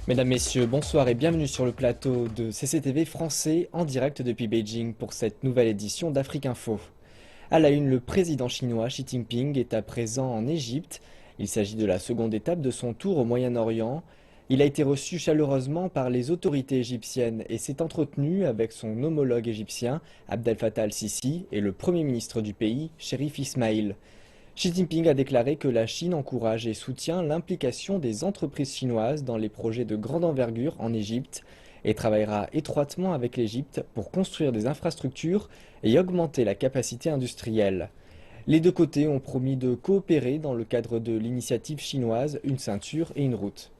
Mesdames, Messieurs, bonsoir et bienvenue sur le plateau de CCTV français en direct depuis Beijing pour cette nouvelle édition d'Afrique Info. À la une, le président chinois Xi Jinping est à présent en Égypte. Il s'agit de la seconde étape de son tour au Moyen-Orient. Il a été reçu chaleureusement par les autorités égyptiennes et s'est entretenu avec son homologue égyptien Abdel Fattah al-Sisi et le premier ministre du pays, Chérif Ismaïl. Xi Jinping a déclaré que la Chine encourage et soutient l'implication des entreprises chinoises dans les projets de grande envergure en Égypte et travaillera étroitement avec l'Égypte pour construire des infrastructures et augmenter la capacité industrielle. Les deux côtés ont promis de coopérer dans le cadre de l'initiative chinoise Une ceinture et une route.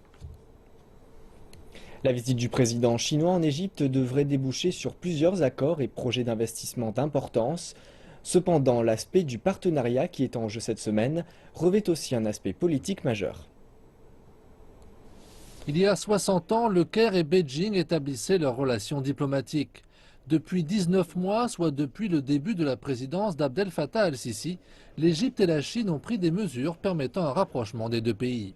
La visite du président chinois en Égypte devrait déboucher sur plusieurs accords et projets d'investissement d'importance. Cependant, l'aspect du partenariat qui est en jeu cette semaine revêt aussi un aspect politique majeur. Il y a 60 ans, Le Caire et Beijing établissaient leurs relations diplomatiques. Depuis 19 mois, soit depuis le début de la présidence d'Abdel Fattah al-Sisi, l'Égypte et la Chine ont pris des mesures permettant un rapprochement des deux pays.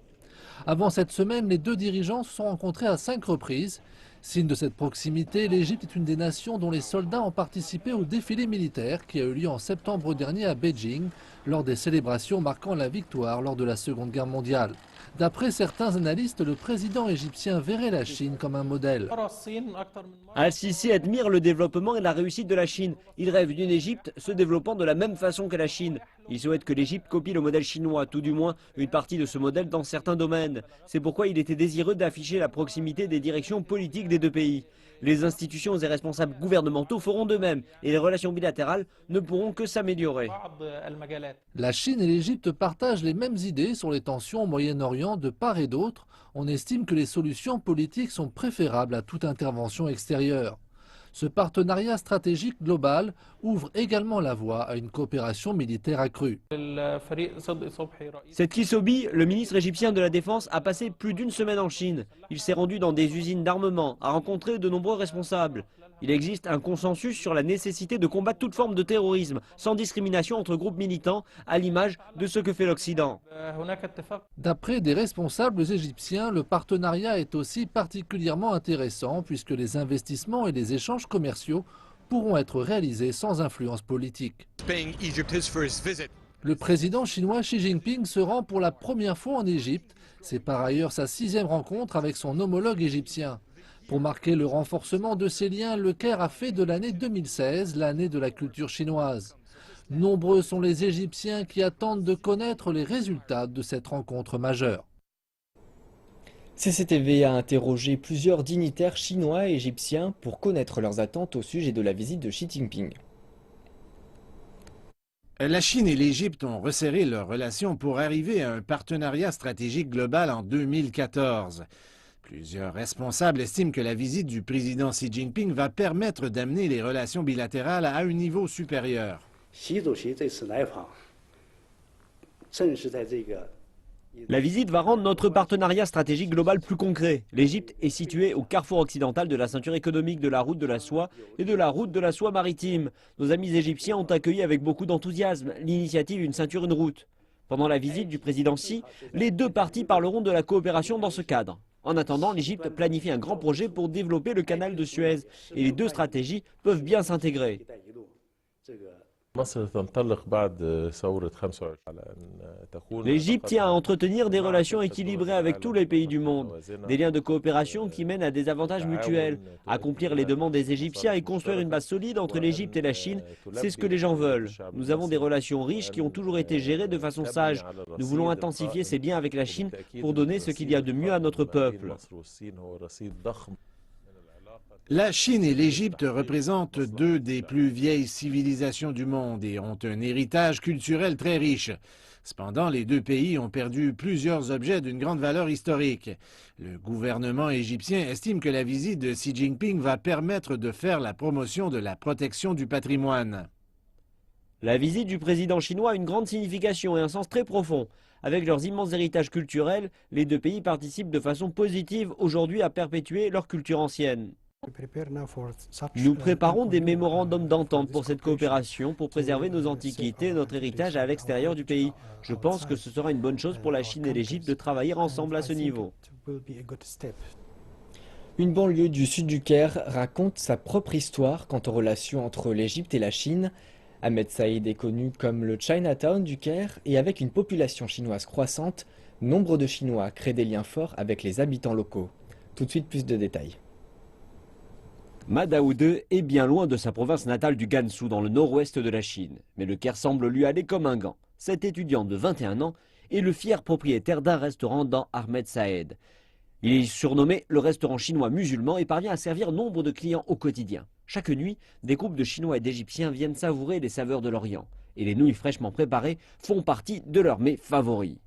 Avant cette semaine, les deux dirigeants se sont rencontrés à 5 reprises. Signe de cette proximité, l'Égypte est une des nations dont les soldats ont participé au défilé militaire qui a eu lieu en septembre dernier à Beijing, lors des célébrations marquant la victoire lors de la Seconde Guerre mondiale. D'après certains analystes, le président égyptien verrait la Chine comme un modèle. Al-Sisi admire le développement et la réussite de la Chine. Il rêve d'une Égypte se développant de la même façon que la Chine. Il souhaite que l'Égypte copie le modèle chinois, tout du moins une partie de ce modèle dans certains domaines. C'est pourquoi il était désireux d'afficher la proximité des directions politiques des deux pays. Les institutions et responsables gouvernementaux feront de même et les relations bilatérales ne pourront que s'améliorer. La Chine et l'Égypte partagent les mêmes idées sur les tensions au Moyen-Orient de part et d'autre. On estime que les solutions politiques sont préférables à toute intervention extérieure. Ce partenariat stratégique global ouvre également la voie à une coopération militaire accrue. Cette Kisobi, le ministre égyptien de la Défense, a passé plus d'une semaine en Chine. Il s'est rendu dans des usines d'armement, a rencontré de nombreux responsables. Il existe un consensus sur la nécessité de combattre toute forme de terrorisme, sans discrimination entre groupes militants, à l'image de ce que fait l'Occident. D'après des responsables égyptiens, le partenariat est aussi particulièrement intéressant puisque les investissements et les échanges commerciaux pourront être réalisés sans influence politique. Le président chinois Xi Jinping se rend pour la première fois en Égypte. C'est par ailleurs sa 6e rencontre avec son homologue égyptien. Pour marquer le renforcement de ces liens, Le Caire a fait de l'année 2016 l'année de la culture chinoise. Nombreux sont les Égyptiens qui attendent de connaître les résultats de cette rencontre majeure. CCTV a interrogé plusieurs dignitaires chinois et égyptiens pour connaître leurs attentes au sujet de la visite de Xi Jinping. La Chine et l'Égypte ont resserré leurs relations pour arriver à un partenariat stratégique global en 2014. Plusieurs responsables estiment que la visite du président Xi Jinping va permettre d'amener les relations bilatérales à un niveau supérieur. La visite va rendre notre partenariat stratégique global plus concret. L'Égypte est située au carrefour occidental de la ceinture économique de la route de la soie et de la route de la soie maritime. Nos amis égyptiens ont accueilli avec beaucoup d'enthousiasme l'initiative Une ceinture, une route. Pendant la visite du président Xi, les deux parties parleront de la coopération dans ce cadre. En attendant, l'Égypte planifie un grand projet pour développer le canal de Suez et les deux stratégies peuvent bien s'intégrer. L'Égypte tient à entretenir des relations équilibrées avec tous les pays du monde, des liens de coopération qui mènent à des avantages mutuels. Accomplir les demandes des Égyptiens et construire une base solide entre l'Égypte et la Chine, c'est ce que les gens veulent. Nous avons des relations riches qui ont toujours été gérées de façon sage. Nous voulons intensifier ces liens avec la Chine pour donner ce qu'il y a de mieux à notre peuple. La Chine et l'Égypte représentent deux des plus vieilles civilisations du monde et ont un héritage culturel très riche. Cependant, les deux pays ont perdu plusieurs objets d'une grande valeur historique. Le gouvernement égyptien estime que la visite de Xi Jinping va permettre de faire la promotion de la protection du patrimoine. La visite du président chinois a une grande signification et un sens très profond. Avec leurs immenses héritages culturels, les deux pays participent de façon positive aujourd'hui à perpétuer leur culture ancienne. Nous préparons des mémorandums d'entente pour cette coopération, pour préserver nos antiquités et notre héritage à l'extérieur du pays. Je pense que ce sera une bonne chose pour la Chine et l'Égypte de travailler ensemble à ce niveau. Une banlieue du sud du Caire raconte sa propre histoire quant aux relations entre l'Égypte et la Chine. Ahmed Saïd est connu comme le Chinatown du Caire et avec une population chinoise croissante, nombre de Chinois créent des liens forts avec les habitants locaux. Tout de suite, plus de détails. Ma Daoud est bien loin de sa province natale du Gansu dans le nord-ouest de la Chine. Mais le Caire semble lui aller comme un gant. Cet étudiant de 21 ans est le fier propriétaire d'un restaurant dans Ahmed Saïd. Il est surnommé le restaurant chinois musulman et parvient à servir nombre de clients au quotidien. Chaque nuit, des groupes de Chinois et d'Égyptiens viennent savourer les saveurs de l'Orient. Et les nouilles fraîchement préparées font partie de leurs mets favoris.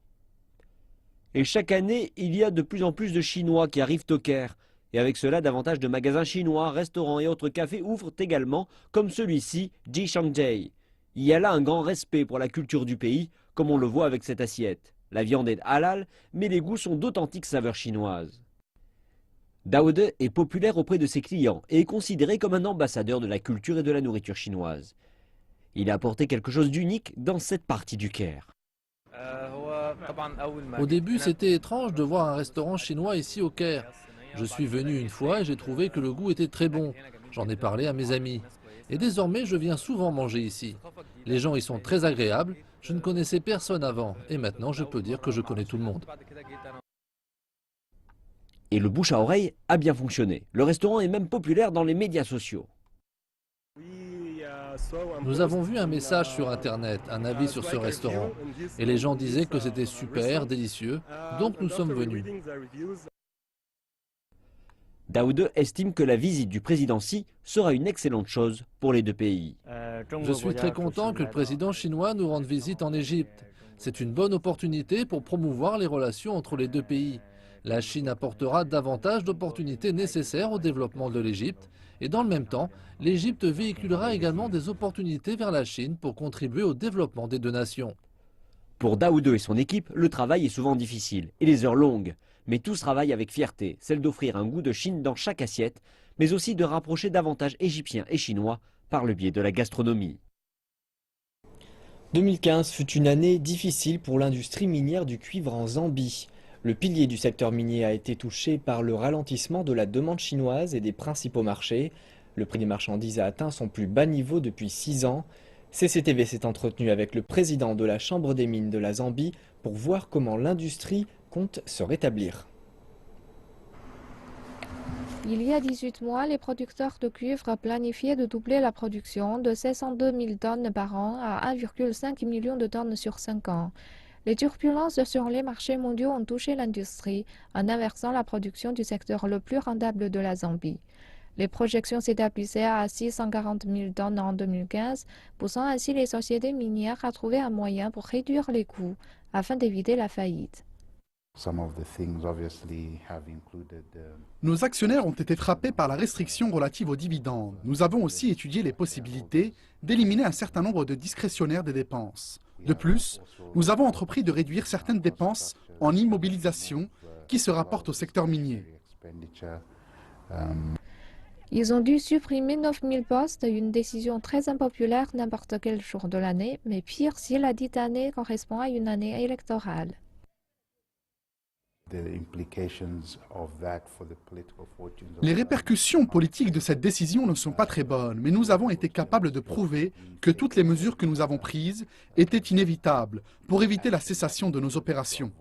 Et chaque année, il y a de plus en plus de Chinois qui arrivent au Caire. Et avec cela, davantage de magasins chinois, restaurants et autres cafés ouvrent également, comme celui-ci, Jishangji. Il y a là un grand respect pour la culture du pays, comme on le voit avec cette assiette. La viande est halal, mais les goûts sont d'authentiques saveurs chinoises. Daoud est populaire auprès de ses clients et est considéré comme un ambassadeur de la culture et de la nourriture chinoise. Il a apporté quelque chose d'unique dans cette partie du Caire. Au début, c'était étrange de voir un restaurant chinois ici au Caire. Je suis venu une fois et j'ai trouvé que le goût était très bon. J'en ai parlé à mes amis. Et désormais, je viens souvent manger ici. Les gens y sont très agréables. Je ne connaissais personne avant. Et maintenant, je peux dire que je connais tout le monde. Et le bouche à oreille a bien fonctionné. Le restaurant est même populaire dans les médias sociaux. Nous avons vu un message sur Internet, un avis sur ce restaurant. Et les gens disaient que c'était super, délicieux. Donc nous sommes venus. Daoud estime que la visite du président Xi sera une excellente chose pour les deux pays. Je suis très content que le président chinois nous rende visite en Égypte. C'est une bonne opportunité pour promouvoir les relations entre les deux pays. La Chine apportera davantage d'opportunités nécessaires au développement de l'Égypte. Et dans le même temps, l'Égypte véhiculera également des opportunités vers la Chine pour contribuer au développement des deux nations. Pour Daoud et son équipe, le travail est souvent difficile et les heures longues. Mais tous travaillent avec fierté, celle d'offrir un goût de Chine dans chaque assiette, mais aussi de rapprocher davantage Égyptiens et Chinois par le biais de la gastronomie. 2015 fut une année difficile pour l'industrie minière du cuivre en Zambie. Le pilier du secteur minier a été touché par le ralentissement de la demande chinoise et des principaux marchés. Le prix des marchandises a atteint son plus bas niveau depuis 6 ans. CCTV s'est entretenu avec le président de la Chambre des mines de la Zambie pour voir comment l'industrie compte se rétablir. Il y a 18 mois, les producteurs de cuivre planifiaient de doubler la production de 702 000 tonnes par an à 1,5 million de tonnes sur 5 ans. Les turbulences sur les marchés mondiaux ont touché l'industrie en inversant la production du secteur le plus rentable de la Zambie. Les projections s'établissaient à 640 000 tonnes en 2015, poussant ainsi les sociétés minières à trouver un moyen pour réduire les coûts afin d'éviter la faillite. Nos actionnaires ont été frappés par la restriction relative aux dividendes. Nous avons aussi étudié les possibilités d'éliminer un certain nombre de discrétionnaires des dépenses. De plus, nous avons entrepris de réduire certaines dépenses en immobilisation qui se rapportent au secteur minier. Ils ont dû supprimer 9 000 postes, une décision très impopulaire n'importe quel jour de l'année, mais pire si la dite année correspond à une année électorale. Les répercussions politiques de cette décision ne sont pas très bonnes, mais nous avons été capables de prouver que toutes les mesures que nous avons prises étaient inévitables pour éviter la cessation de nos opérations.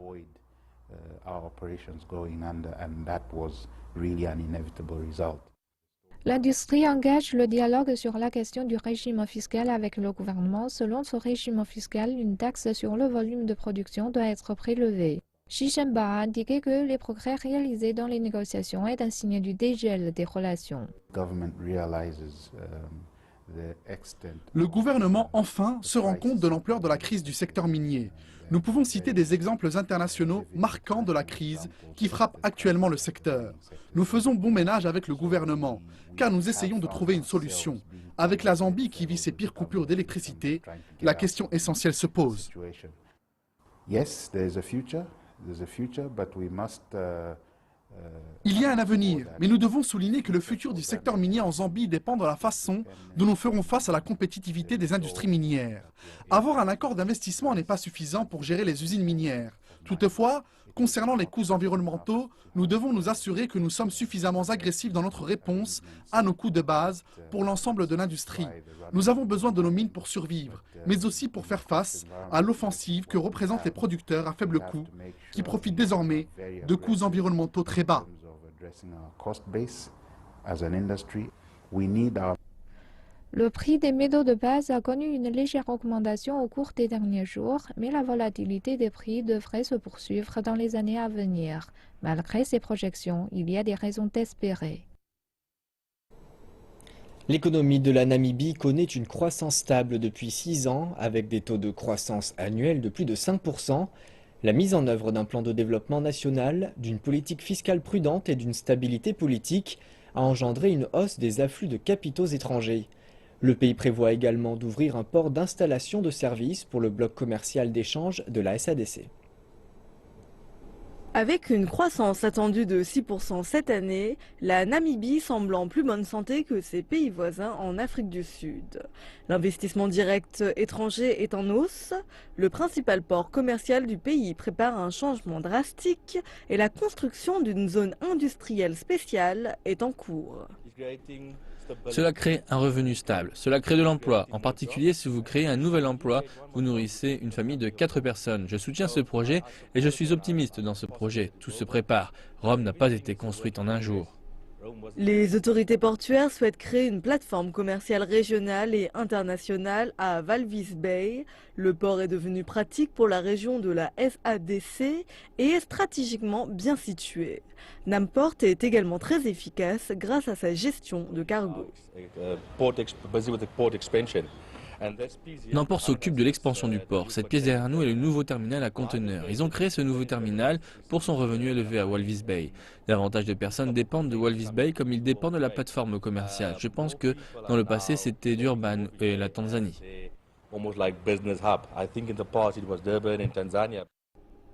L'industrie engage le dialogue sur la question du régime fiscal avec le gouvernement. Selon ce régime fiscal, une taxe sur le volume de production doit être prélevée. Xi Jinping a indiqué que les progrès réalisés dans les négociations est un signe du dégel des relations. Le gouvernement, enfin, se rend compte de l'ampleur de la crise du secteur minier. Nous pouvons citer des exemples internationaux marquants de la crise qui frappe actuellement le secteur. Nous faisons bon ménage avec le gouvernement, car nous essayons de trouver une solution. Avec la Zambie qui vit ses pires coupures d'électricité, la question essentielle se pose. Il y a un avenir, mais nous devons souligner que le futur du secteur minier en Zambie dépend de la façon dont nous ferons face à la compétitivité des industries minières. Avoir un accord d'investissement n'est pas suffisant pour gérer les usines minières. Toutefois, Concernant les coûts environnementaux, nous devons nous assurer que nous sommes suffisamment agressifs dans notre réponse à nos coûts de base pour l'ensemble de l'industrie. Nous avons besoin de nos mines pour survivre, mais aussi pour faire face à l'offensive que représentent les producteurs à faible coût, qui profitent désormais de coûts environnementaux très bas. Le prix des métaux de base a connu une légère augmentation au cours des derniers jours, mais la volatilité des prix devrait se poursuivre dans les années à venir. Malgré ces projections, il y a des raisons d'espérer. L'économie de la Namibie connaît une croissance stable depuis 6 ans, avec des taux de croissance annuels de plus de 5%. La mise en œuvre d'un plan de développement national, d'une politique fiscale prudente et d'une stabilité politique a engendré une hausse des afflux de capitaux étrangers. Le pays prévoit également d'ouvrir un port d'installation de services pour le bloc commercial d'échange de la SADC. Avec une croissance attendue de 6% cette année, la Namibie semble en plus bonne santé que ses pays voisins en Afrique du Sud. L'investissement direct étranger est en hausse, le principal port commercial du pays prépare un changement drastique et la construction d'une zone industrielle spéciale est en cours. Cela crée un revenu stable, cela crée de l'emploi. En particulier, si vous créez un nouvel emploi, vous nourrissez une famille de 4 personnes. Je soutiens ce projet et je suis optimiste dans ce projet. Tout se prépare. Rome n'a pas été construite en un jour. Les autorités portuaires souhaitent créer une plateforme commerciale régionale et internationale à Walvis Bay. Le port est devenu pratique pour la région de la SADC et est stratégiquement bien situé. Namport est également très efficace grâce à sa gestion de cargo. Namport s'occupe de l'expansion du port. Cette pièce derrière nous est le nouveau terminal à conteneurs. Ils ont créé ce nouveau terminal pour son revenu élevé à Walvis Bay. Davantage de personnes dépendent de Walvis Bay comme ils dépendent de la plateforme commerciale. Je pense que dans le passé c'était Durban et la Tanzanie.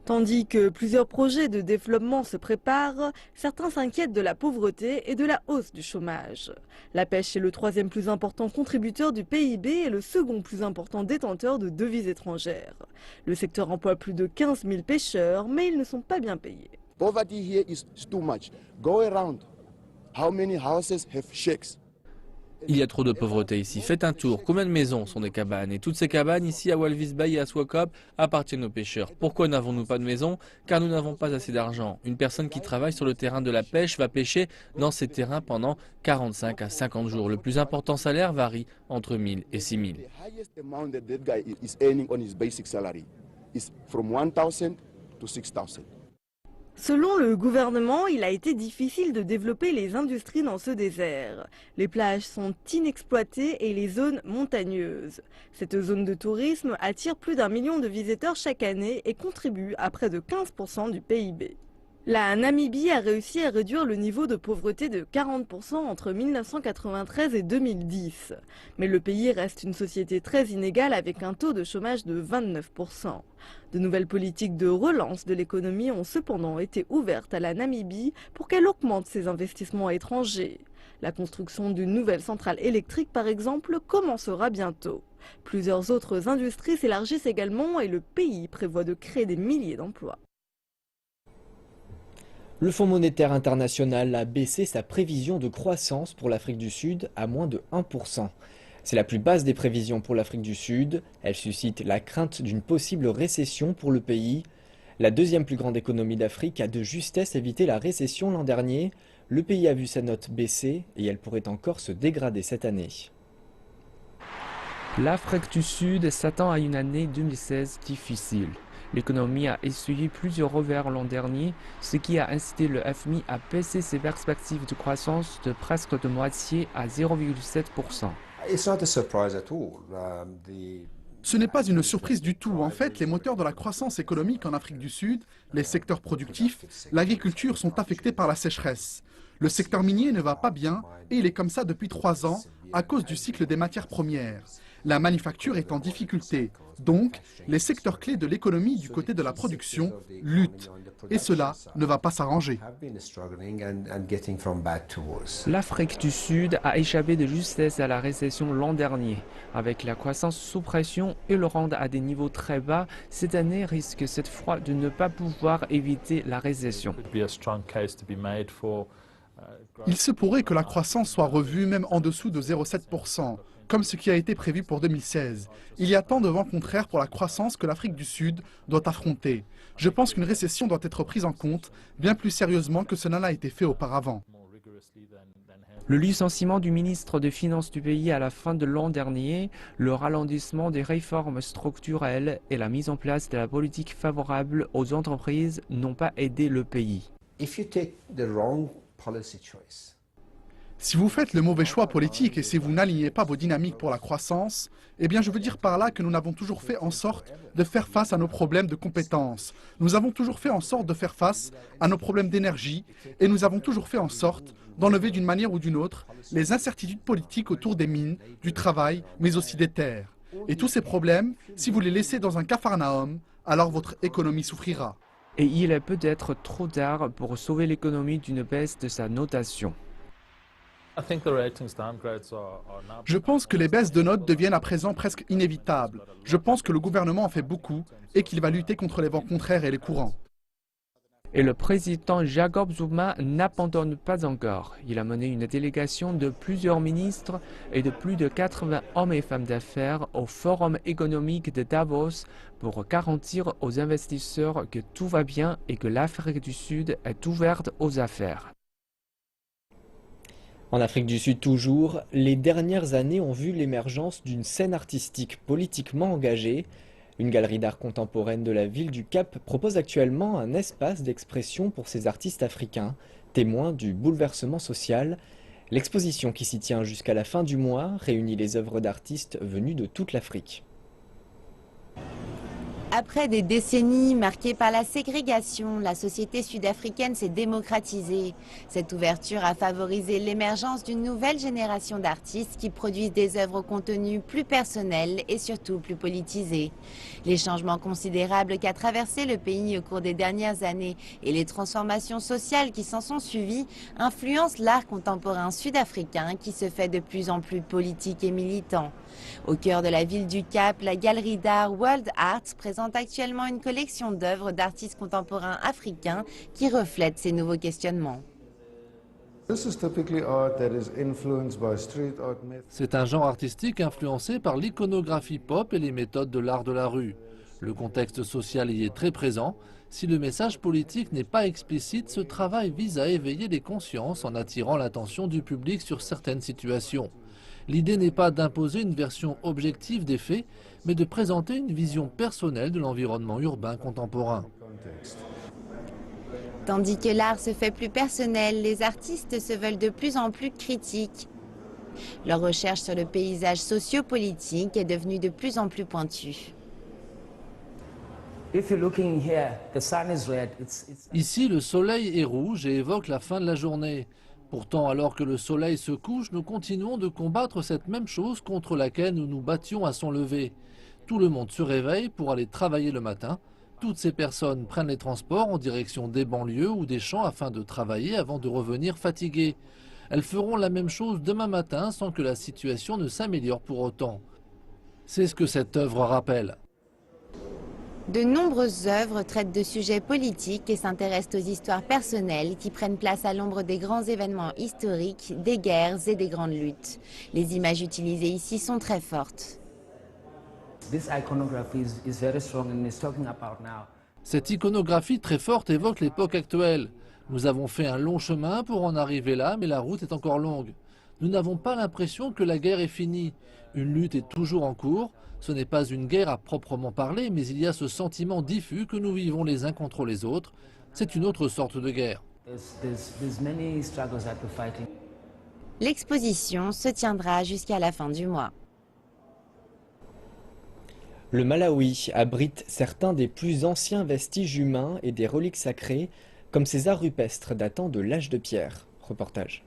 Tandis que plusieurs projets de développement se préparent, certains s'inquiètent de la pauvreté et de la hausse du chômage. La pêche est le troisième plus important contributeur du PIB et le second plus important détenteur de devises étrangères. Le secteur emploie plus de 15 000 pêcheurs, mais ils ne sont pas bien payés. Il y a trop de pauvreté ici. Faites un tour. Combien de maisons sont des cabanes? Et toutes ces cabanes ici à Walvis Bay et à Swakop appartiennent aux pêcheurs. Pourquoi n'avons-nous pas de maison? Car nous n'avons pas assez d'argent. Une personne qui travaille sur le terrain de la pêche va pêcher dans ces terrains pendant 45 à 50 jours. Le plus important salaire varie entre 1 000 et 6 000. Selon le gouvernement, il a été difficile de développer les industries dans ce désert. Les plages sont inexploitées et les zones montagneuses. Cette zone de tourisme attire plus d'1 million de visiteurs chaque année et contribue à près de 15% du PIB. La Namibie a réussi à réduire le niveau de pauvreté de 40% entre 1993 et 2010. Mais le pays reste une société très inégale avec un taux de chômage de 29%. De nouvelles politiques de relance de l'économie ont cependant été ouvertes à la Namibie pour qu'elle augmente ses investissements étrangers. La construction d'une nouvelle centrale électrique, par exemple, commencera bientôt. Plusieurs autres industries s'élargissent également et le pays prévoit de créer des milliers d'emplois. Le Fonds monétaire international a baissé sa prévision de croissance pour l'Afrique du Sud à moins de 1%. C'est la plus basse des prévisions pour l'Afrique du Sud. Elle suscite la crainte d'une possible récession pour le pays. La deuxième plus grande économie d'Afrique a de justesse évité la récession l'an dernier. Le pays a vu sa note baisser et elle pourrait encore se dégrader cette année. L'Afrique du Sud s'attend à une année 2016 difficile. L'économie a essuyé plusieurs revers l'an dernier, ce qui a incité le FMI à baisser ses perspectives de croissance de presque de moitié à 0,7%. Ce n'est pas une surprise du tout. En fait, les moteurs de la croissance économique en Afrique du Sud, les secteurs productifs, l'agriculture sont affectés par la sécheresse. Le secteur minier ne va pas bien et il est comme ça depuis 3 ans à cause du cycle des matières premières. La manufacture est en difficulté. Donc, les secteurs clés de l'économie du côté de la production luttent. Et cela ne va pas s'arranger. L'Afrique du Sud a échappé de justesse à la récession l'an dernier. Avec la croissance sous pression et le rendre à des niveaux très bas, cette année risque cette fois de ne pas pouvoir éviter la récession. Il se pourrait que la croissance soit revue même en dessous de 0,7%, comme ce qui a été prévu pour 2016. Il y a tant de vents contraires pour la croissance que l'Afrique du Sud doit affronter. Je pense qu'une récession doit être prise en compte bien plus sérieusement que cela n'a été fait auparavant. Le licenciement du ministre des Finances du pays à la fin de l'an dernier, le ralentissement des réformes structurelles et la mise en place de la politique favorable aux entreprises n'ont pas aidé le pays. Si vous faites le mauvais choix politique et si vous n'alignez pas vos dynamiques pour la croissance, eh bien je veux dire par là que nous n'avons toujours fait en sorte de faire face à nos problèmes de compétences. Nous avons toujours fait en sorte de faire face à nos problèmes d'énergie et nous avons toujours fait en sorte d'enlever d'une manière ou d'une autre les incertitudes politiques autour des mines, du travail, mais aussi des terres. Et tous ces problèmes, si vous les laissez dans un capharnaüm, alors votre économie souffrira. Et il est peut-être trop tard pour sauver l'économie d'une baisse de sa notation. Je pense que les baisses de notes deviennent à présent presque inévitables. Je pense que le gouvernement en fait beaucoup et qu'il va lutter contre les vents contraires et les courants. Et le président Jacob Zuma n'abandonne pas encore. Il a mené une délégation de plusieurs ministres et de plus de 80 hommes et femmes d'affaires au Forum économique de Davos pour garantir aux investisseurs que tout va bien et que l'Afrique du Sud est ouverte aux affaires. En Afrique du Sud toujours, les dernières années ont vu l'émergence d'une scène artistique politiquement engagée. Une galerie d'art contemporaine de la ville du Cap propose actuellement un espace d'expression pour ces artistes africains, témoins du bouleversement social. L'exposition qui s'y tient jusqu'à la fin du mois réunit les œuvres d'artistes venus de toute l'Afrique. Après des décennies marquées par la ségrégation, la société sud-africaine s'est démocratisée. Cette ouverture a favorisé l'émergence d'une nouvelle génération d'artistes qui produisent des œuvres au contenu plus personnel et surtout plus politisé. Les changements considérables qu'a traversé le pays au cours des dernières années et les transformations sociales qui s'en sont suivies influencent l'art contemporain sud-africain qui se fait de plus en plus politique et militant. Au cœur de la ville du Cap, la galerie d'art World Art présente actuellement une collection d'œuvres d'artistes contemporains africains qui reflètent ces nouveaux questionnements. C'est un genre artistique influencé par l'iconographie pop et les méthodes de l'art de la rue. Le contexte social y est très présent. Si le message politique n'est pas explicite, ce travail vise à éveiller les consciences en attirant l'attention du public sur certaines situations. L'idée n'est pas d'imposer une version objective des faits, mais de présenter une vision personnelle de l'environnement urbain contemporain. Tandis que l'art se fait plus personnel, les artistes se veulent de plus en plus critiques. Leur recherche sur le paysage socio-politique est devenue de plus en plus pointue. Ici, le soleil est rouge et évoque la fin de la journée. Pourtant, alors que le soleil se couche, nous continuons de combattre cette même chose contre laquelle nous nous battions à son lever. Tout le monde se réveille pour aller travailler le matin. Toutes ces personnes prennent les transports en direction des banlieues ou des champs afin de travailler avant de revenir fatiguées. Elles feront la même chose demain matin sans que la situation ne s'améliore pour autant. C'est ce que cette œuvre rappelle. De nombreuses œuvres traitent de sujets politiques et s'intéressent aux histoires personnelles qui prennent place à l'ombre des grands événements historiques, des guerres et des grandes luttes. Les images utilisées ici sont très fortes. Cette iconographie très forte évoque l'époque actuelle. Nous avons fait un long chemin pour en arriver là, mais la route est encore longue. Nous n'avons pas l'impression que la guerre est finie. Une lutte est toujours en cours. Ce n'est pas une guerre à proprement parler, mais il y a ce sentiment diffus que nous vivons les uns contre les autres. C'est une autre sorte de guerre. L'exposition se tiendra jusqu'à la fin du mois. Le Malawi abrite certains des plus anciens vestiges humains et des reliques sacrées, comme ces arts rupestres datant de l'âge de pierre. Reportage.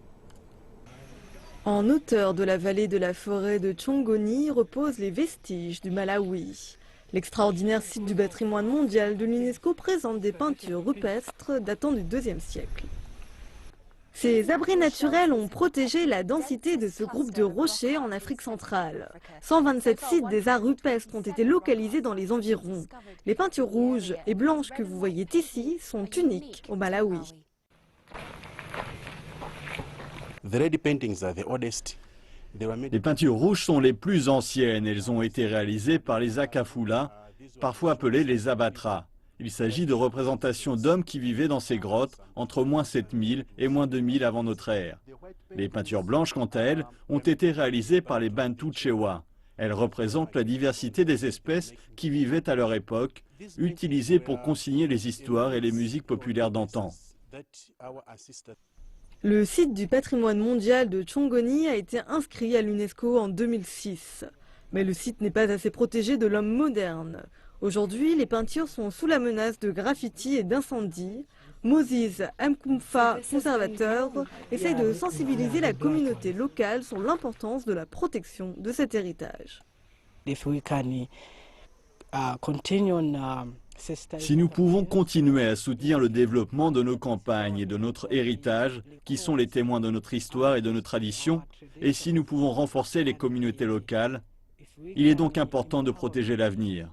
En hauteur de la vallée de la forêt de Chongoni reposent les vestiges du Malawi. L'extraordinaire site du patrimoine mondial de l'UNESCO présente des peintures rupestres datant du IIe siècle. Ces abris naturels ont protégé la densité de ce groupe de rochers en Afrique centrale. 127 sites des arts rupestres ont été localisés dans les environs. Les peintures rouges et blanches que vous voyez ici sont uniques au Malawi. Les peintures rouges sont les plus anciennes. Elles ont été réalisées par les Akafula, parfois appelés les Abatras. Il s'agit de représentations d'hommes qui vivaient dans ces grottes entre moins 7000 et moins 2000 avant notre ère. Les peintures blanches, quant à elles, ont été réalisées par les Bantu Chewa. Elles représentent la diversité des espèces qui vivaient à leur époque, utilisées pour consigner les histoires et les musiques populaires d'antan. Le site du patrimoine mondial de Chongoni a été inscrit à l'UNESCO en 2006. Mais le site n'est pas assez protégé de l'homme moderne. Aujourd'hui, les peintures sont sous la menace de graffitis et d'incendies. Moses Mkumfa, conservateur, essaye de sensibiliser la communauté locale sur l'importance de la protection de cet héritage. Si nous pouvons continuer à soutenir le développement de nos campagnes et de notre héritage, qui sont les témoins de notre histoire et de nos traditions, et si nous pouvons renforcer les communautés locales, il est donc important de protéger l'avenir.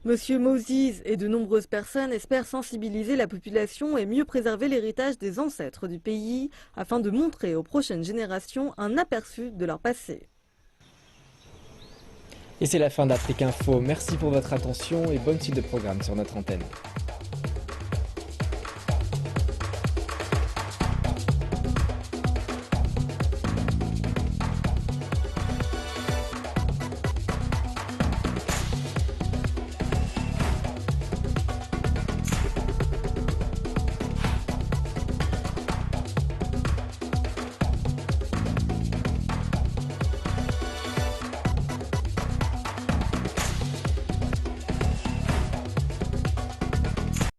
Monsieur Moses et de nombreuses personnes espèrent sensibiliser la population et mieux préserver l'héritage des ancêtres du pays afin de montrer aux prochaines générations un aperçu de leur passé. Et c'est la fin d'Afrique Info. Merci pour votre attention et bonne suite de programme sur notre antenne.